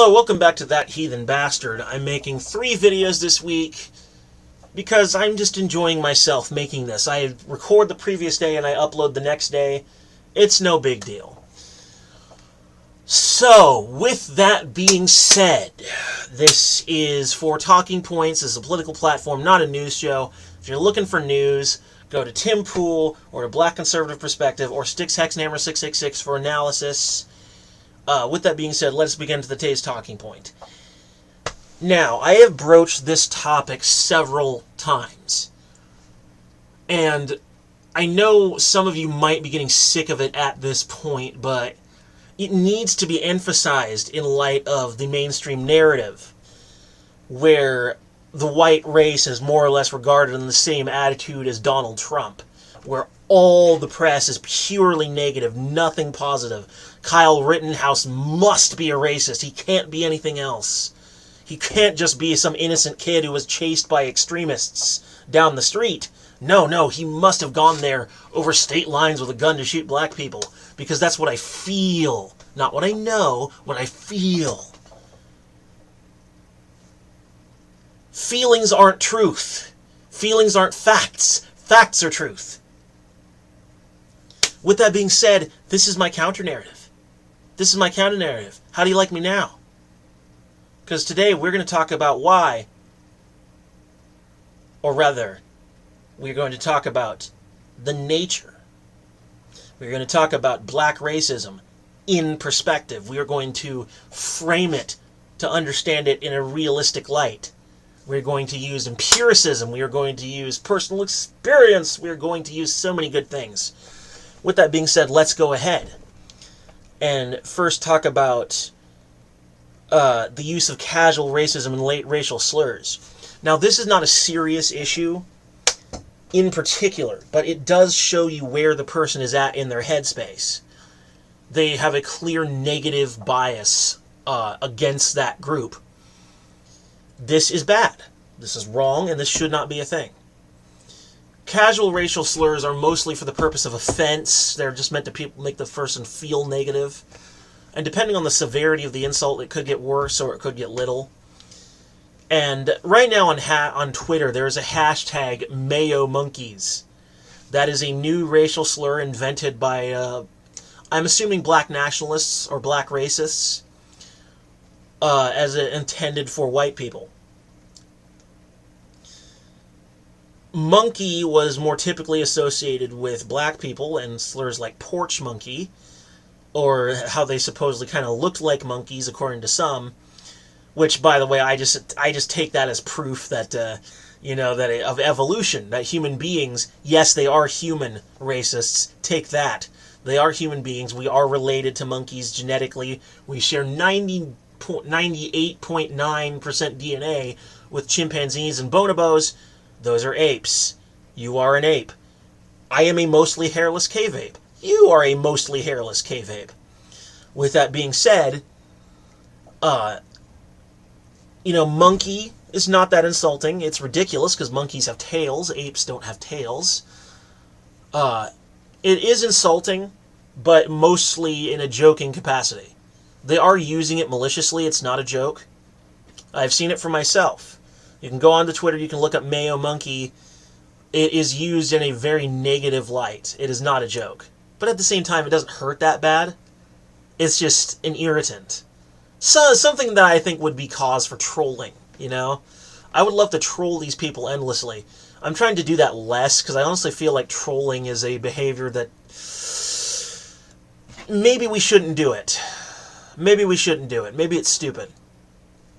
Hello, welcome back to That Heathen Bastard. I'm making 3 videos this week because I'm just enjoying myself making this. I record the previous day and I upload the next day. It's no big deal. So, with that being said, this is for Talking Points. This is a political platform, not a news show. If you're looking for news, go to Tim Pool or to Black Conservative Perspective or Styx Hexenhammer 666 for analysis. With that being said, let's begin to today's talking point. Now, I have broached this topic several times, and I know some of you might be getting sick of it at this point, but it needs to be emphasized in light of the mainstream narrative, where the white race is more or less regarded in the same attitude as Donald Trump, where all the press is purely negative, nothing positive. Kyle Rittenhouse must be a racist. He can't be anything else. He can't just be some innocent kid who was chased by extremists down the street. No, he must have gone there over state lines with a gun to shoot black people, because that's what I feel. Not what I know, what I feel. Feelings aren't truth. Feelings aren't facts. Facts are truth. With that being said, this is my counter-narrative. This is my counter-narrative. How do you like me now? Because today we're going to talk about why, or rather, we're going to talk about the nature. We're going to talk about black racism in perspective. We are going to frame it to understand it in a realistic light. We're going to use empiricism. We are going to use personal experience. We are going to use so many good things. With that being said, let's go ahead and first talk about the use of casual racism and late racial slurs. Now, this is not a serious issue in particular, but it does show you where the person is at in their headspace. They have a clear negative bias against that group. This is bad. This is wrong, and this should not be a thing. Casual racial slurs are mostly for the purpose of offense. They're just meant to make the person feel negative. And depending on the severity of the insult, it could get worse or it could get little. And right now on Twitter, there is a hashtag Mayo Monkeys. That is a new racial slur invented by, I'm assuming, black nationalists or black racists, as intended for white people. Monkey was more typically associated with black people, and slurs like porch monkey, or how they supposedly kind of looked like monkeys, according to some. Which, by the way, I just take that as proof that of evolution, that human beings, yes, they are human racists. Take that. They are human beings. We are related to monkeys genetically. We share 98.9% DNA with chimpanzees and bonobos. Those are apes. You are an ape. I am a mostly hairless cave ape. You are a mostly hairless cave ape. With that being said, monkey is not that insulting. It's ridiculous because monkeys have tails. Apes don't have tails. It is insulting, but mostly in a joking capacity. They are using it maliciously. It's not a joke. I've seen it for myself. You can go on to Twitter, you can look up Mayo Monkey. It is used in a very negative light. It is not a joke. But at the same time, it doesn't hurt that bad. It's just an irritant. So, something that I think would be cause for trolling, I would love to troll these people endlessly. I'm trying to do that less, because I honestly feel like trolling is a behavior that maybe we shouldn't do it. Maybe we shouldn't do it. Maybe it's stupid.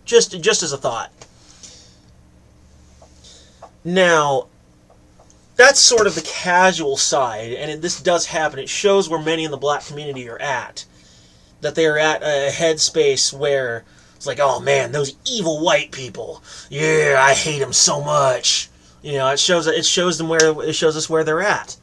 Just as a thought. Now, that's sort of the casual side, and this does happen. It shows where many in the black community are at. That they are at a headspace where it's like, oh man, those evil white people. Yeah, I hate them so much. It shows us where they're at.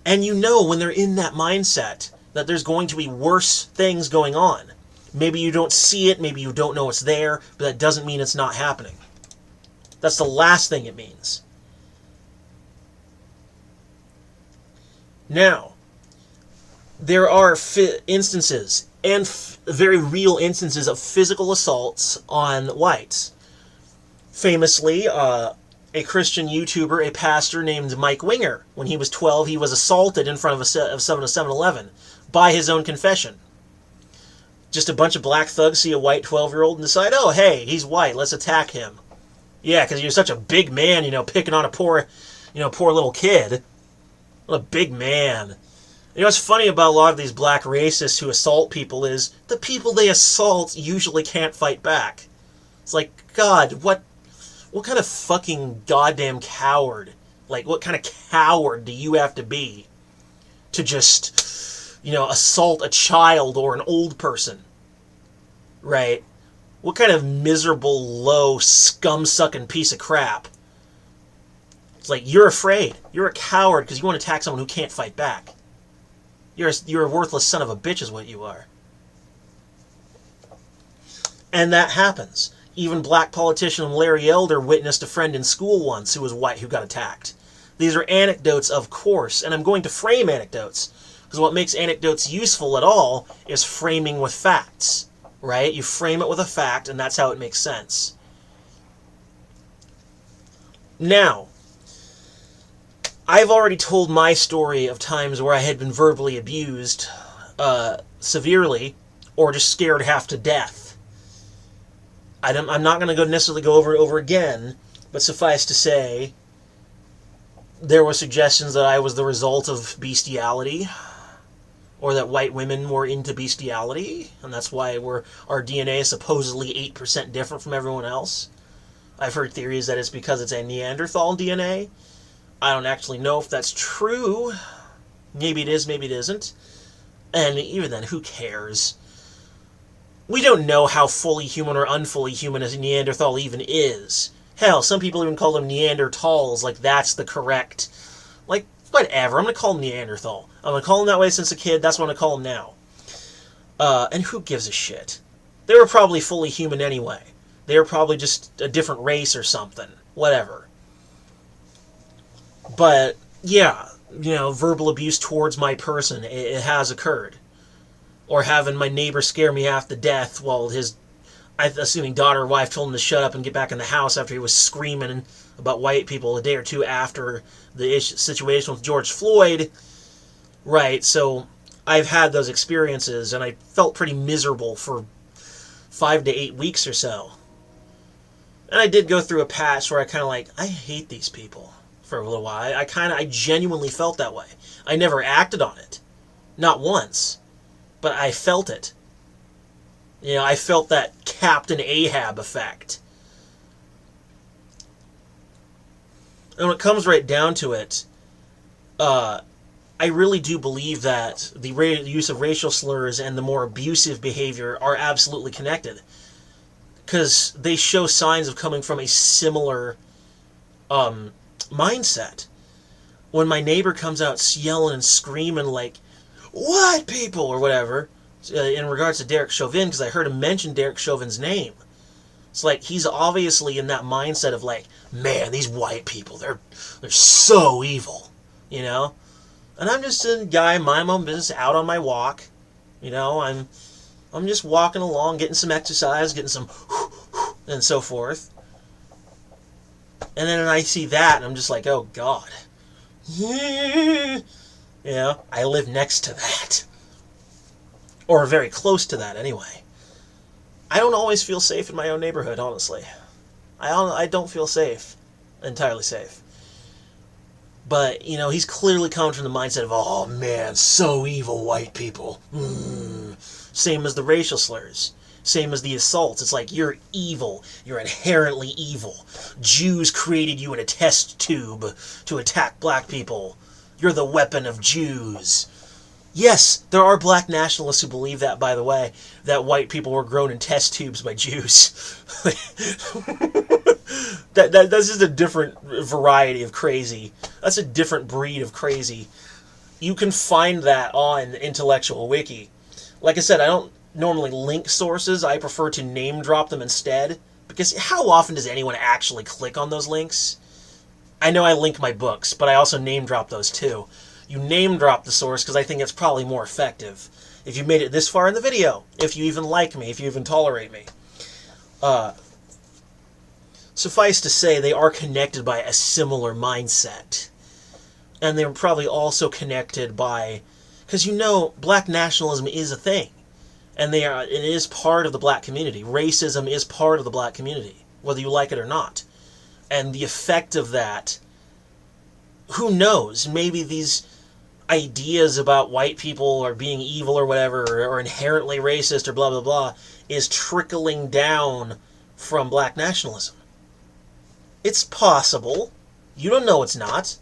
And when they're in that mindset that there's going to be worse things going on. Maybe you don't see it, maybe you don't know it's there, but that doesn't mean it's not happening. That's the last thing it means. Now, there are instances and very real instances of physical assaults on whites. Famously, a Christian YouTuber, a pastor named Mike Winger, when he was 12, he was assaulted in front of a 7-Eleven by his own confession. Just a bunch of black thugs see a white 12-year-old and decide, oh, hey, he's white, let's attack him. Yeah, because you're such a big man, picking on a poor little kid. What a big man. What's funny about a lot of these black racists who assault people is the people they assault usually can't fight back. It's like, God, what kind of fucking goddamn coward, what kind of coward do you have to be to just, assault a child or an old person, right? What kind of miserable, low, scum-sucking piece of crap? It's like, you're afraid. You're a coward because you want to attack someone who can't fight back. You're a worthless son of a bitch is what you are. And that happens. Even black politician Larry Elder witnessed a friend in school once who was white who got attacked. These are anecdotes, of course, and I'm going to frame anecdotes, because what makes anecdotes useful at all is framing with facts, right? You frame it with a fact, and that's how it makes sense. Now, I've already told my story of times where I had been verbally abused severely, or just scared half to death. I'm not going to necessarily go over it over again, but suffice to say, there were suggestions that I was the result of bestiality, or that white women were into bestiality, and that's why our DNA is supposedly 8% different from everyone else. I've heard theories that it's because it's a Neanderthal DNA. I don't actually know if that's true. Maybe it is, maybe it isn't. And even then, who cares? We don't know how fully human or unfully human a Neanderthal even is. Hell, some people even call them Neanderthals, like that's the correct... whatever, I'm going to call them Neanderthal. I'm going to call them that way since a kid, that's what I'm going to call them now. And who gives a shit? They were probably fully human anyway. They were probably just a different race or something. Whatever. But, yeah, verbal abuse towards my person, it has occurred. Or having my neighbor scare me half to death while his, I'm assuming, daughter or wife told him to shut up and get back in the house after he was screaming about white people a day or two after the situation with George Floyd. Right, so I've had those experiences, and I felt pretty miserable for 5 to 8 weeks or so. And I did go through a patch where I hate these people for a little while. I genuinely felt that way. I never acted on it. Not once. But I felt it. I felt that Captain Ahab effect. And when it comes right down to it, I really do believe that the use of racial slurs and the more abusive behavior are absolutely connected. Because they show signs of coming from a similar mindset. When my neighbor comes out yelling and screaming like, white people, or whatever, in regards to Derek Chauvin, because I heard him mention Derek Chauvin's name. It's like, he's obviously in that mindset of man, these white people, they're so evil, And I'm just a guy, mind my own business, out on my walk. I'm just walking along, getting some exercise, getting some and so forth. And then I see that, and I'm just like, oh, God. I live next to that. Or very close to that, anyway. I don't always feel safe in my own neighborhood, honestly. I don't feel safe. Entirely safe. But, he's clearly coming from the mindset of, oh, man, so evil, white people. Same as the racial slurs. Same as the assaults. It's like, you're evil. You're inherently evil. Jews created you in a test tube to attack black people. You're the weapon of Jews. Yes, there are black nationalists who believe that, by the way, that white people were grown in test tubes by Jews. That's just a different variety of crazy. That's a different breed of crazy. You can find that on Intellectual Wiki. Like I said, I don't normally link sources. I prefer to name drop them instead. Because how often does anyone actually click on those links? I know I link my books, but I also name drop those too. You name drop the source because I think it's probably more effective. if you made it this far in the video, if you even like me, if you even tolerate me. Suffice to say, they are connected by a similar mindset. And they're probably also connected by, because black nationalism is a thing. And it is part of the black community. Racism is part of the black community, whether you like it or not. And the effect of that, who knows? Maybe these ideas about white people are being evil or whatever, or inherently racist or blah, blah, blah, is trickling down from black nationalism. It's possible. You don't know it's not.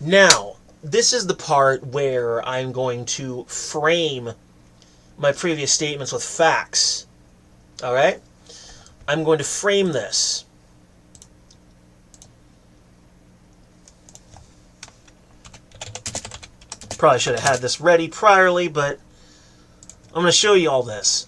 Now, this is the part where I'm going to frame my previous statements with facts. Alright? I'm going to frame this. Probably should have had this ready priorly, but I'm going to show you all this.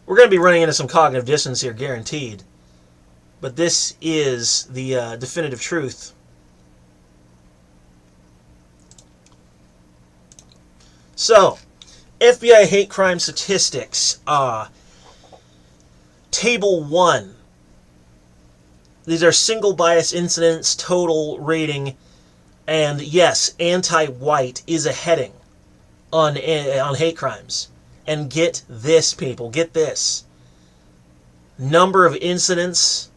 We're going to be running into some cognitive dissonance here, guaranteed. But this is the definitive truth. So, FBI hate crime statistics. Table 1. These are single bias incidents, total rating, and yes, anti-white is a heading on hate crimes. And get this, people, get this. Number of incidents,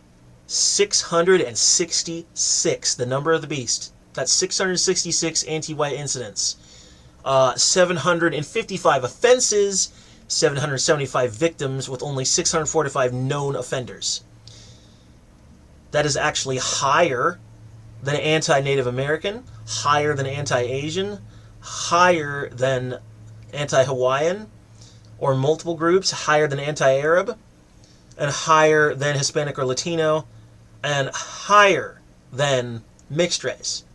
666, the number of the beast. That's 666 anti-white incidents. 755 offenses, 775 victims, with only 645 known offenders. That is actually higher than anti-Native American, higher than anti-Asian, higher than anti-Hawaiian, or multiple groups, higher than anti-Arab, and higher than Hispanic or Latino, and higher than mixed race.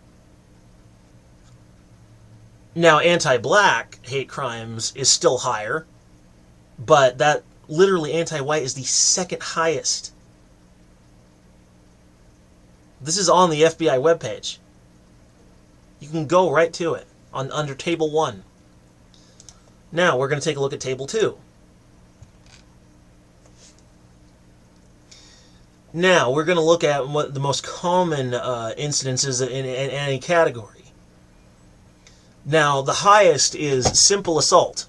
Now, anti-black hate crimes is still higher, but that literally anti-white is the second highest. This is on the FBI webpage. You can go right to it under Table 1. Now, we're going to take a look at Table 2. Now, we're going to look at what the most common incidences in any category. Now, the highest is simple assault,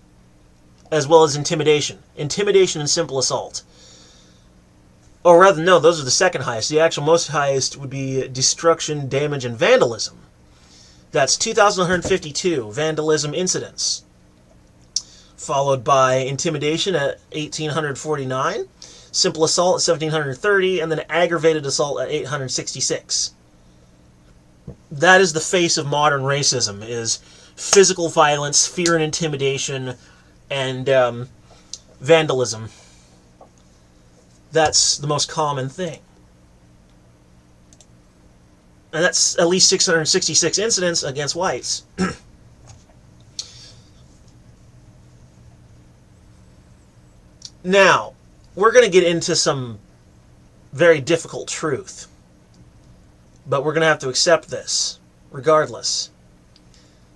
as well as intimidation. Intimidation and simple assault. Or rather, no, those are the second highest. The actual most highest would be destruction, damage, and vandalism. That's 2,152 vandalism incidents. Followed by intimidation at 1,849, simple assault at 1,730, and then aggravated assault at 866. That is the face of modern racism, is physical violence, fear and intimidation, and vandalism. That's the most common thing. And that's at least 666 incidents against whites. Now, we're going to get into some very difficult truth. But we're going to have to accept this, regardless.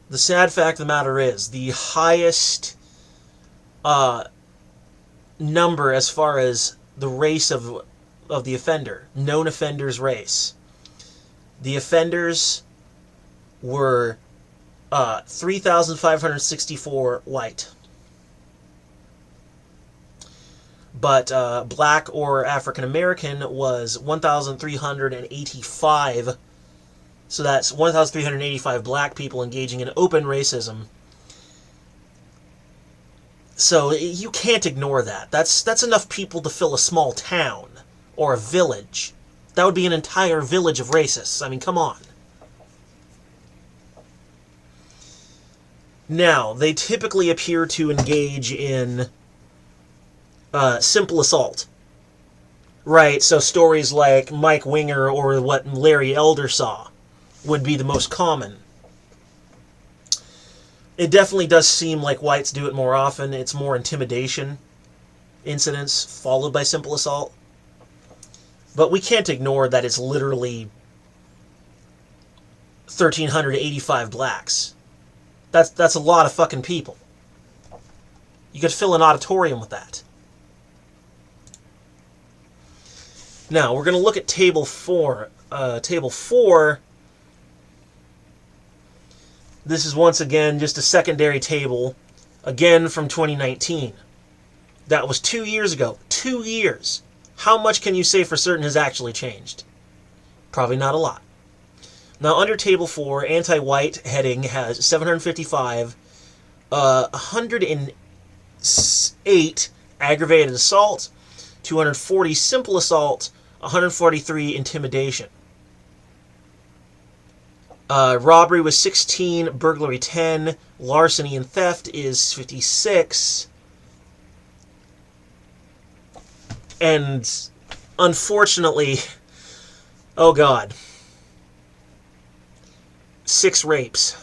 The sad fact of the matter is, the highest number as far as the race of the offender, known offender's race. The offenders were 3,564 white. But black or African American was 1,385. So that's 1,385 black people engaging in open racism. So you can't ignore that. That's enough people to fill a small town or a village. That would be an entire village of racists. I mean, come on. Now, they typically appear to engage in simple assault. Right, so stories like Mike Winger or what Larry Elder saw would be the most common. It definitely does seem like whites do it more often. It's more intimidation. incidents followed by simple assault. But we can't ignore that it's literally 1,385 blacks. That's a lot of fucking people. You could fill an auditorium with that. Now, we're going to look at Table 4. Table 4, this is once again just a secondary table, again from 2019. That was 2 years ago. 2 years. How much can you say for certain has actually changed? Probably not a lot. Now, under Table 4, anti-white heading has 755, 108 aggravated assault, 240 simple assault, 143 intimidation. Robbery was 16, burglary 10, larceny and theft is 56. And unfortunately, oh God, 6 rapes.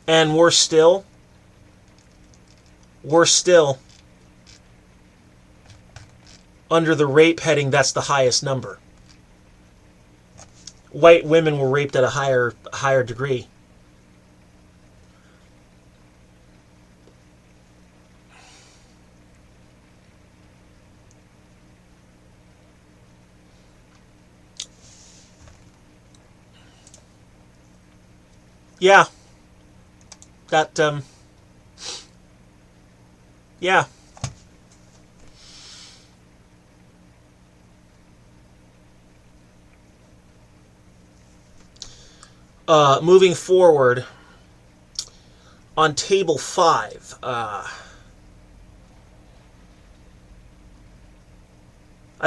And we're still under the rape heading, that's the highest number. White women were raped at a higher degree. Yeah. Yeah. Moving forward, on Table 5, I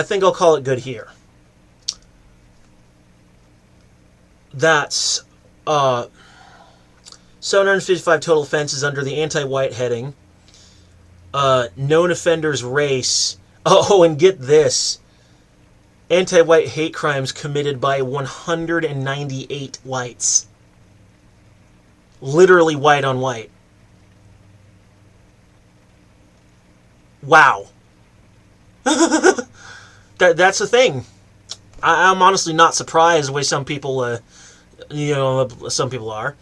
think I'll call it good here. That's 755 total offenses under the anti-white heading. Known offenders race. Oh, and get this. Anti-white hate crimes committed by 198 whites. Literally white on white. Wow. That's the thing. I'm honestly not surprised the way some people, some people are.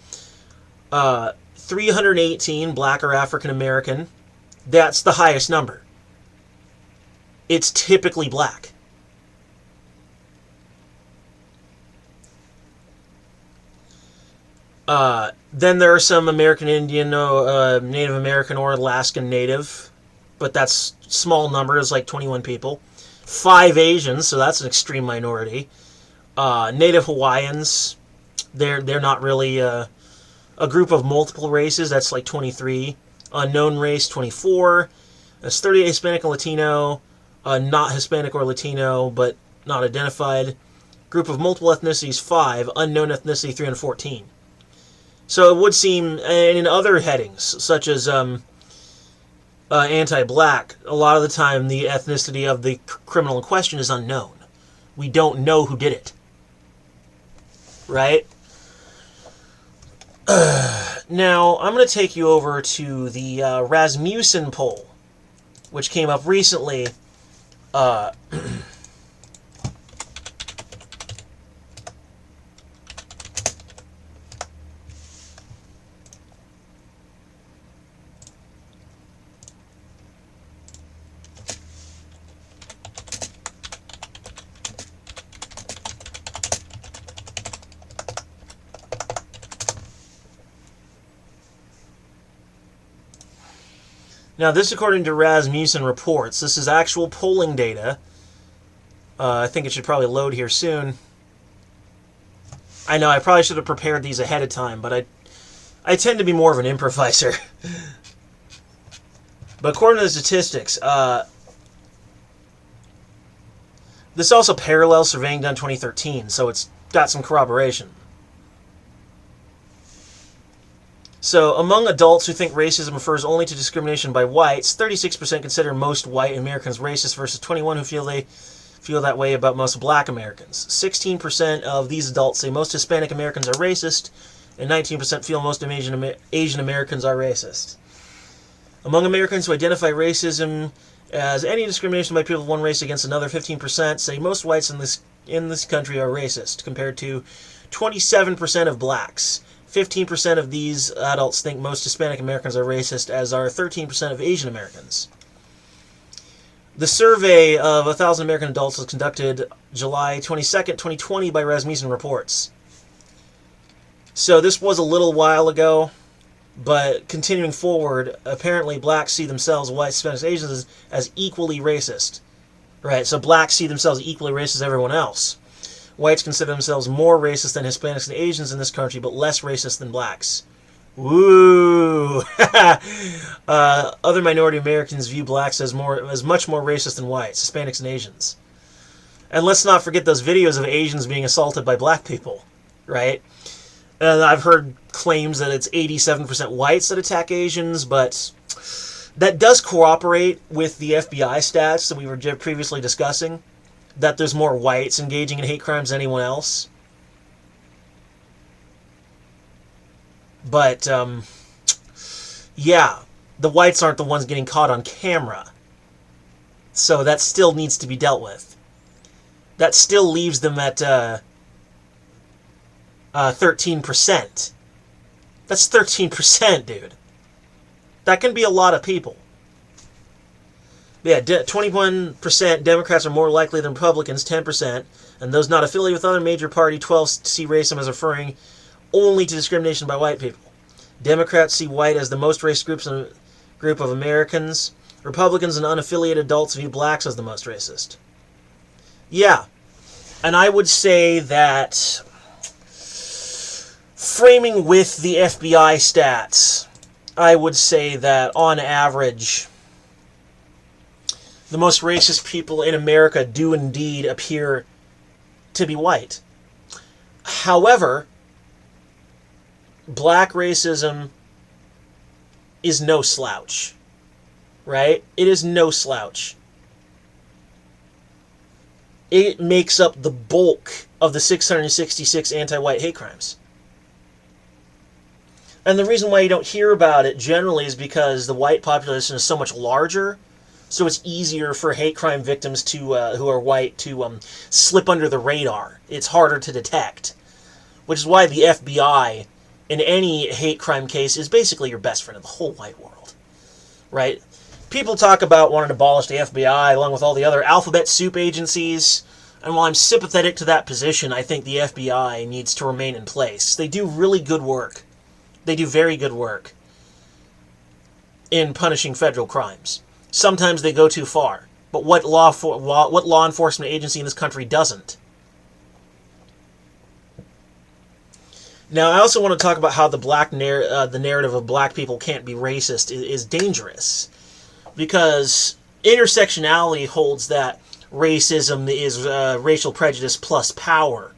318 black or African American. That's the highest number. It's typically black. Then there are some American Indian, Native American or Alaskan Native, but that's small numbers, like 21 people. 5 Asians, so that's an extreme minority. Native Hawaiians, they're not really a group of multiple races. That's like 23. Unknown race, 24. That's 38 Hispanic and Latino. Not Hispanic or Latino, but not identified. Group of multiple ethnicities, 5. Unknown ethnicity, 314. So it would seem, and in other headings, such as anti-black, a lot of the time the ethnicity of the criminal in question is unknown. We don't know who did it. Right? Now, I'm going to take you over to the Rasmussen Poll, which came up recently. Now, this according to Rasmussen reports. This is actual polling data. I think it should probably load here soon. I know, I probably should have prepared these ahead of time, but I tend to be more of an improviser. But according to the statistics, this also parallels surveying done 2013, so it's got some corroboration. So, among adults who think racism refers only to discrimination by whites, 36% consider most white Americans racist versus 21% who feel that way about most black Americans. 16% of these adults say most Hispanic Americans are racist, and 19% feel most Asian Americans are racist. Among Americans who identify racism as any discrimination by people of one race against another, 15% say most whites in this country are racist, compared to 27% of blacks. 15% of these adults think most Hispanic Americans are racist, as are 13% of Asian Americans. The survey of 1,000 American adults was conducted July 22nd, 2020 by Rasmussen Reports. So this was a little while ago, but continuing forward, apparently blacks see themselves, whites, Hispanics, Asians, as equally racist. Right, so blacks see themselves equally racist as everyone else. Whites consider themselves more racist than Hispanics and Asians in this country, but less racist than blacks. Woo! Other minority Americans view blacks as much more racist than whites, Hispanics, and Asians. And let's not forget those videos of Asians being assaulted by black people, right? And I've heard claims that it's 87% whites that attack Asians, but that does cooperate with the FBI stats that we were previously discussing, that there's more whites engaging in hate crimes than anyone else. But, yeah, the whites aren't the ones getting caught on camera. So that still needs to be dealt with. That still leaves them at 13%. That's 13%, dude. That can be a lot of people. Yeah, 21% Democrats are more likely than Republicans, 10%, and those not affiliated with other major party, 12 see racism as referring only to discrimination by white people. Democrats see white as the most racist group of Americans. Republicans and unaffiliated adults view blacks as the most racist. Yeah, and I would say that framing with the FBI stats, I would say that on average, the most racist people in America do indeed appear to be white. However, black racism is no slouch, right? It is no slouch. It makes up the bulk of the 666 anti-white hate crimes. And the reason why you don't hear about it generally is because the white population is so much larger, so it's easier for hate crime victims to who are white to slip under the radar. It's harder to detect, which is why the FBI in any hate crime case is basically your best friend in the whole wide world, right? People talk about wanting to abolish the FBI along with all the other alphabet soup agencies, and while I'm sympathetic to that position, I think the FBI needs to remain in place. They do really good work. They do very good work in punishing federal crimes. Sometimes they go too far, but what law enforcement agency in this country doesn't? Now, I also want to talk about how the narrative of black people can't be racist is dangerous, because intersectionality holds that racism is racial prejudice plus power.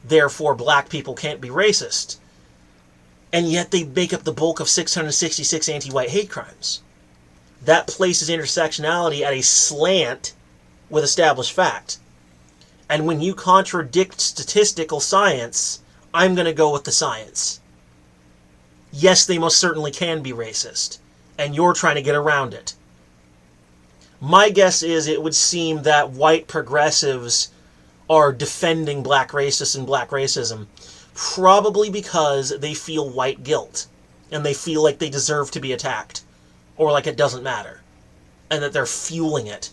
Therefore, black people can't be racist. And yet they make up the bulk of 666 anti-white hate crimes. That places intersectionality at a slant with established fact. And when you contradict statistical science, I'm going to go with the science. Yes, they most certainly can be racist, and you're trying to get around it. My guess is it would seem that white progressives are defending black racists and black racism, probably because they feel white guilt, and they feel like they deserve to be attacked, or like it doesn't matter, and that they're fueling it.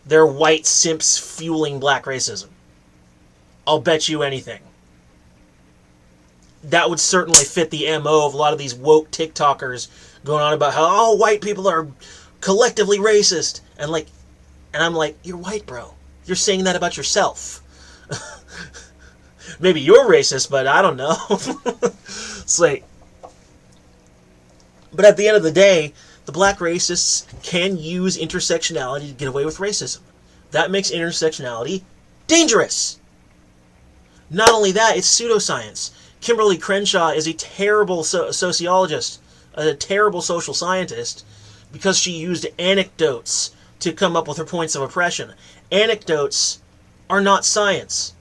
They're white simps fueling black racism. I'll bet you anything. That would certainly fit the MO of a lot of these woke TikTokers going on about how all white people are collectively racist. And I'm like, you're white, bro. You're saying that about yourself. Maybe you're racist, but I don't know. It's like, but at the end of the day, the black racists can use intersectionality to get away with racism. That makes intersectionality dangerous. Not only that, it's pseudoscience. Kimberly Crenshaw is a terrible sociologist, a terrible social scientist, because she used anecdotes to come up with her points of oppression. Anecdotes are not science.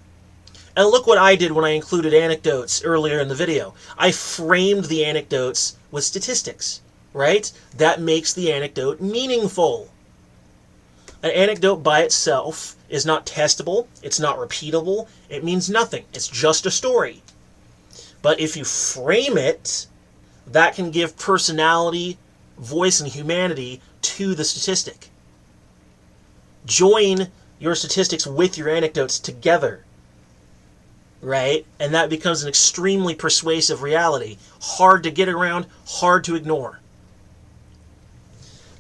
And look what I did when I included anecdotes earlier in the video. I framed the anecdotes with statistics. right? That makes the anecdote meaningful. An anecdote by itself is not testable, it's not repeatable, it means nothing. It's just a story. But if you frame it, that can give personality, voice, and humanity to the statistic. Join your statistics with your anecdotes together, right? And that becomes an extremely persuasive reality. Hard to get around, hard to ignore.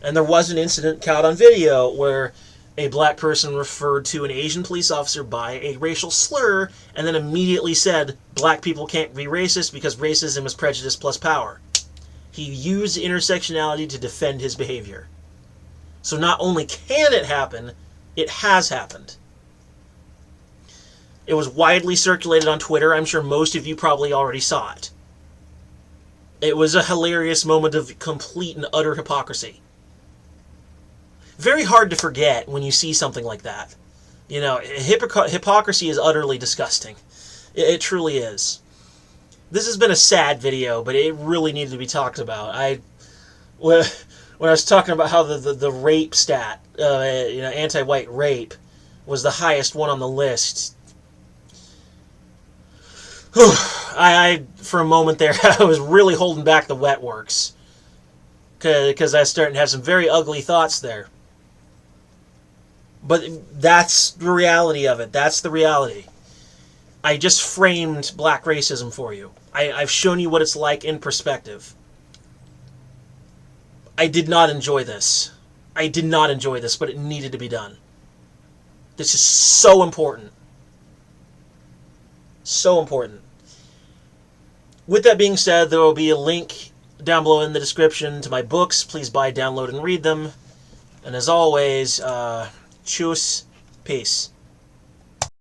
And there was an incident caught on video where a black person referred to an Asian police officer by a racial slur and then immediately said, black people can't be racist because racism is prejudice plus power. He used intersectionality to defend his behavior. So not only can it happen, it has happened. It was widely circulated on Twitter. I'm sure most of you probably already saw it. It was a hilarious moment of complete and utter hypocrisy. Very hard to forget when you see something like that. You know, hypocrisy is utterly disgusting. It truly is. This has been a sad video, but it really needed to be talked about. When I was talking about how the rape stat, anti-white rape, was the highest one on the list, for a moment there, I was really holding back the wet works. Because I was starting to have some very ugly thoughts there. But that's the reality of it. That's the reality. I just framed black racism for you. I've shown you what it's like in perspective. I did not enjoy this. I did not enjoy this, but it needed to be done. This is so important. So important. With that being said, there will be a link down below in the description to my books. Please buy, download, and read them. And as always, tschüss. Peace.